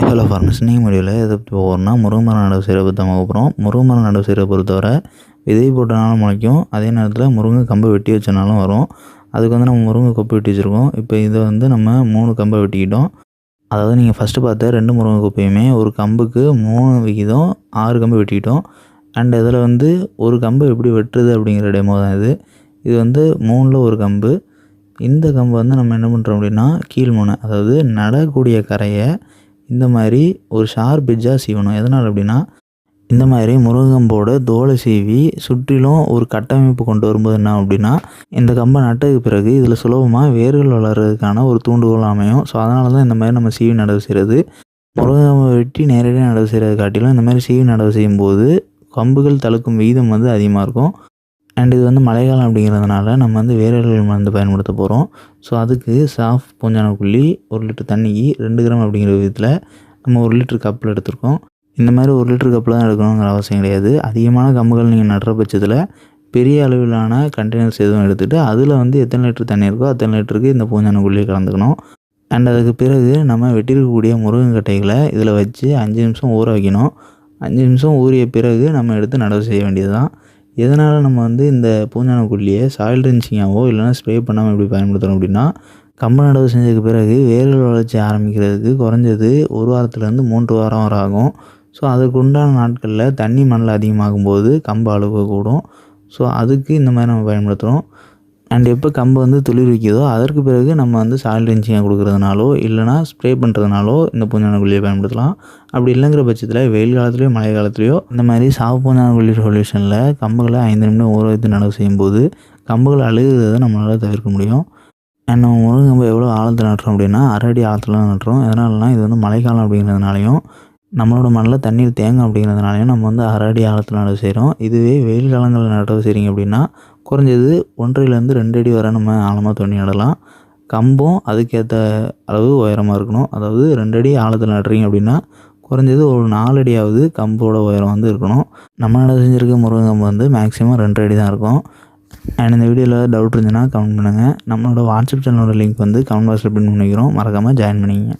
Hello farmers, இன்னைக்கு வீடியோவில் எதை பற்றி போகிறோம்னா முருங்கை மரம் நடவு செய்கிறத பற்றி தான் பார்க்க போகிறோம். முருங்கை மரம் நடவு செய்கிறத பொறுத்தவரை விதை போட்டனாலும் முளைக்கும், அதே நேரத்தில் முருங்கை கம்பை வெட்டி வச்சனாலும் வரும். அதுக்கு வந்து நம்ம முருங்கை கொப்பை வெட்டி வச்சுருக்கோம். இப்போ இதை வந்து நம்ம 3 கம்பை வெட்டிக்கிட்டோம். அதாவது நீங்கள் ஃபஸ்ட்டு பார்த்த 2 முருங்கை கொப்பையுமே ஒரு கம்புக்கு 3 விகிதம் 6 கம்பு வெட்டிக்கிட்டோம். அண்ட் இதில் வந்து ஒரு கம்பை எப்படி வெட்டுறது அப்படிங்கிற டெமோ தான் இது. இது வந்து 3ல் ஒரு கம்பு. இந்த கம்பை வந்து நம்ம என்ன பண்ணுறோம் அப்படின்னா கீழ் முனை, அதாவது நடக்கூடிய கரையை இந்த மாதிரி ஒரு ஷார்ப் எட்ஜாக சீவணும். எதனால் அப்படின்னா இந்த மாதிரி முருங்கம்போட தோலை சீவி சுற்றிலும் ஒரு கட்டமைப்பு கொண்டு வரும்போது என்ன அப்படின்னா இந்த கம்பை நட்டதுக்கு பிறகு இதில் சுலபமாக வேர்கள் வளர்கிறதுக்கான ஒரு தூண்டுகோல் அமையும். ஸோ அதனால தான் இந்த மாதிரி நம்ம சீவி நடவு செய்கிறது. முருங்கம்பை வெட்டி நேரடியாக நடவு செய்கிறது காட்டிலும் இந்த மாதிரி சீவி நடவு செய்யும்போது கம்புகள் தழுக்கும் விகிதம் வந்து அதிகமாக இருக்கும். அண்ட் இது வந்து மழைக்காலம் அப்படிங்கிறதுனால நம்ம வந்து வேர்கள் மருந்து பயன்படுத்த போகிறோம். ஸோ அதுக்கு சாஃப் பூஞ்சான புள்ளி 1 லிட்டர் தண்ணிக்கு 2 கிராம் அப்படிங்கிற விதத்தில் நம்ம 1 லிட்டர் கப்பில் எடுத்துருக்கோம். இந்த மாதிரி 1 லிட்டர் கப்பில் தான் எடுக்கணுங்கிற அவசியம் கிடையாது. அதிகமான கம்புகள் நீங்கள் நடுற பட்சத்தில் பெரிய அளவிலான கண்டெய்னர்ஸ் எதுவும் எடுத்துகிட்டு அதில் வந்து எத்தனை லிட்டர் தண்ணி இருக்கோ அத்தனை லிட்டருக்கு இந்த பூஞ்சான புள்ளியை கலந்துக்கணும். அண்ட் அதுக்கு பிறகு நம்ம வெட்டியிருக்கக்கூடிய முருங்கக்கட்டைகளை இதில் வச்சு 5 நிமிஷம் ஊற வைக்கணும். 5 நிமிஷம் ஊறிய பிறகு நம்ம எடுத்து நடவு செய்ய வேண்டியது தான். எதனால் நம்ம வந்து இந்த பூஞ்சான கொல்லியை சாயில் ட்ரென்ச்சிங்காவோ இல்லைனா ஸ்ப்ரே பண்ணாமல் எப்படி பயன்படுத்துகிறோம் அப்படின்னா கம்பு நடவு செஞ்சதுக்கு பிறகு வேர்கள் வளர்ச்சி ஆரம்பிக்கிறதுக்கு குறைஞ்சது 1 வாரத்துலேருந்து 3 வாரம் வரை ஆகும். ஸோ அதுக்கு உண்டான நாட்களில் தண்ணி மணல் அதிகமாகும்போது கம்பு அழுக கூடும். ஸோ அதுக்கு இந்த மாதிரி நம்ம பயன்படுத்துகிறோம். அண்ட் எப்போ கம்பு வந்து துளிர் வைக்கிதோ அதற்கு பிறகு நம்ம வந்து சாயில் ட்ரென்ச்சிங்காக கொடுக்குறதுனாலோ இல்லைனா ஸ்ப்ரே பண்ணுறதுனாலோ இந்த பூஞ்சான கொல்லியை பயன்படுத்தலாம். அப்படி இல்லைங்கிற பட்சத்தில் வெயில் காலத்துலேயோ மழை காலத்துலேயோ இந்த மாதிரி சாவு பூஞ்சான கொல்லி சொல்யூஷனில் கம்புகளை 5 நிமிடம் ஊற வைத்து நடவு செய்யும்போது கம்புகள் அழுகிறத நம்மளால் தவிர்க்க முடியும். அண்ட் நம்ம முருங்கம்பு எவ்வளோ ஆழத்தில் நட்டுறோம் அப்படின்னா 1/2 அடி ஆழத்தில் நட்டுறோம். எதனாலனா இது வந்து மழைக்காலம் அப்படிங்கிறதுனாலையும் நம்மளோட மண்ணில் தண்ணீர் தேங்கும் அப்படிங்கிறதுனாலையும் நம்ம வந்து 1/2 அடி ஆழத்தில் நடவு செய்கிறோம். இதுவே வெயில் காலங்களில் நடவு செய்கிறீங்க அப்படின்னா குறைஞ்சது 1.5லேருந்து 2 அடி வரை நம்ம ஆழமாக தோண்டி நடலாம். கம்பும் அதுக்கேற்ற அளவு உயரமாக இருக்கணும். அதாவது 2 அடி ஆழத்தில் நடுறீங்க அப்படின்னா குறைஞ்சது ஒரு 4 அடியாவது கம்போட உயரம் வந்து இருக்கணும். நம்ம நடவு செஞ்சுருக்க முருங்கம்பு வந்து மேக்ஸிமம் 2 அடி தான் இருக்கும். அண்ட் இந்த வீடியோவில் டவுட் இருந்துச்சுன்னா கமெண்ட் பண்ணுங்கள். நம்மளோட வாட்ஸ்அப் சேனலோட லிங்க் வந்து கமெண்ட் பாக்ஸில் பின் பண்ணிக்கிறோம். மறக்காமல் ஜாயின் பண்ணிக்கங்க.